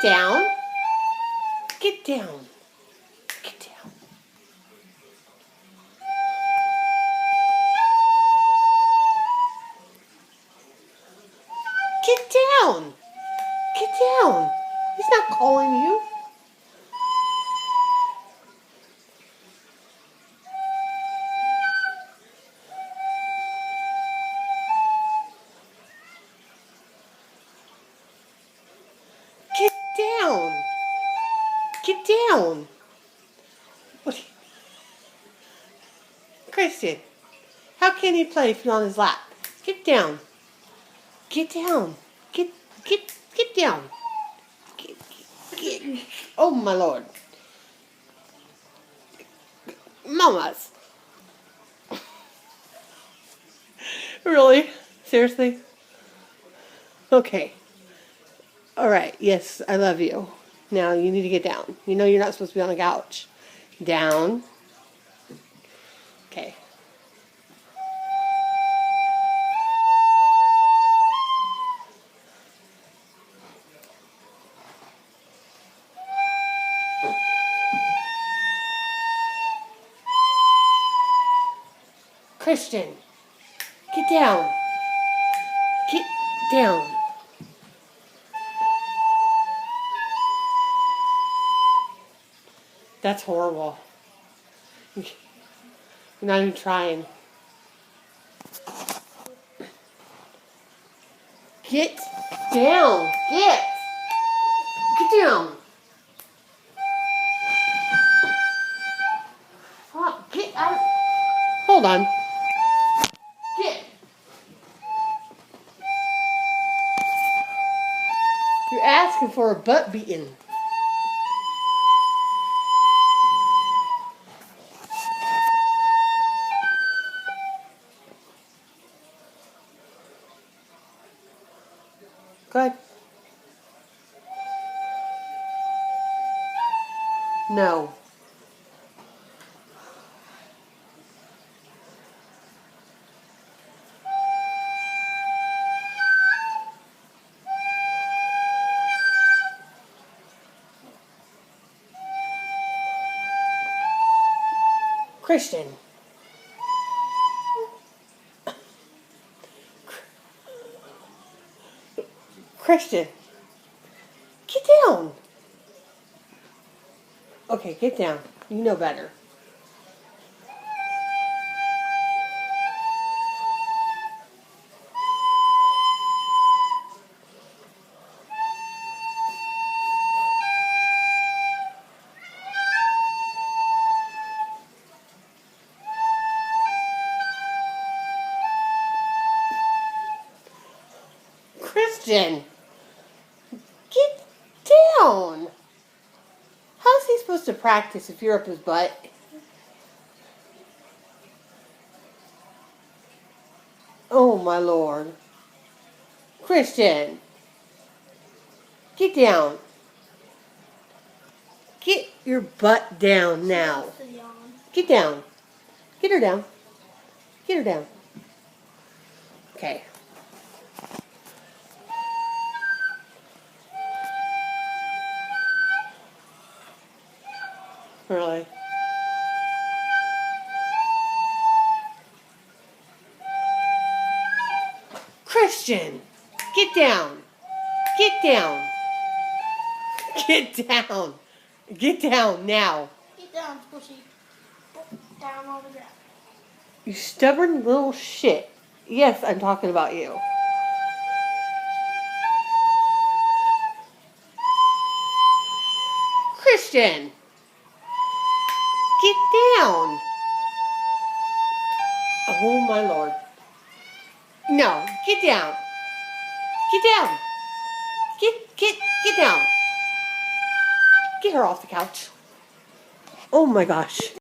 down. Get down. Get down. Get down. Get down. He's not calling you. Get down. Get down. What? Christian, how can he play if you're on his lap? Get down. Get down. Get down. Get. Oh my Lord. Mamas. Really? Seriously? Okay. All right. Yes, I love you. Now you need to get down. You know you're not supposed to be on the couch. Down. Okay. Christian, get down. Get down. That's horrible. You're not even trying. Get down. Get down. Get out. Hold on. Get. You're asking for a butt beating. Go ahead. No. Christian. Christian. Get down. Okay, get down. You know better. Christian, get down. How's he supposed to practice if you're up his butt? Oh my Lord. Christian, get down. Get your butt down now. Get down. Get her down. Get her down. Okay. Really? Christian, get down. Get down. Get down. Get down now. Get down, Squishy. Down on the ground. You stubborn little shit. Yes, I'm talking about you. Christian, get down. Oh my Lord. No, get down. Get down. Get down. Get her off the couch. Oh my gosh.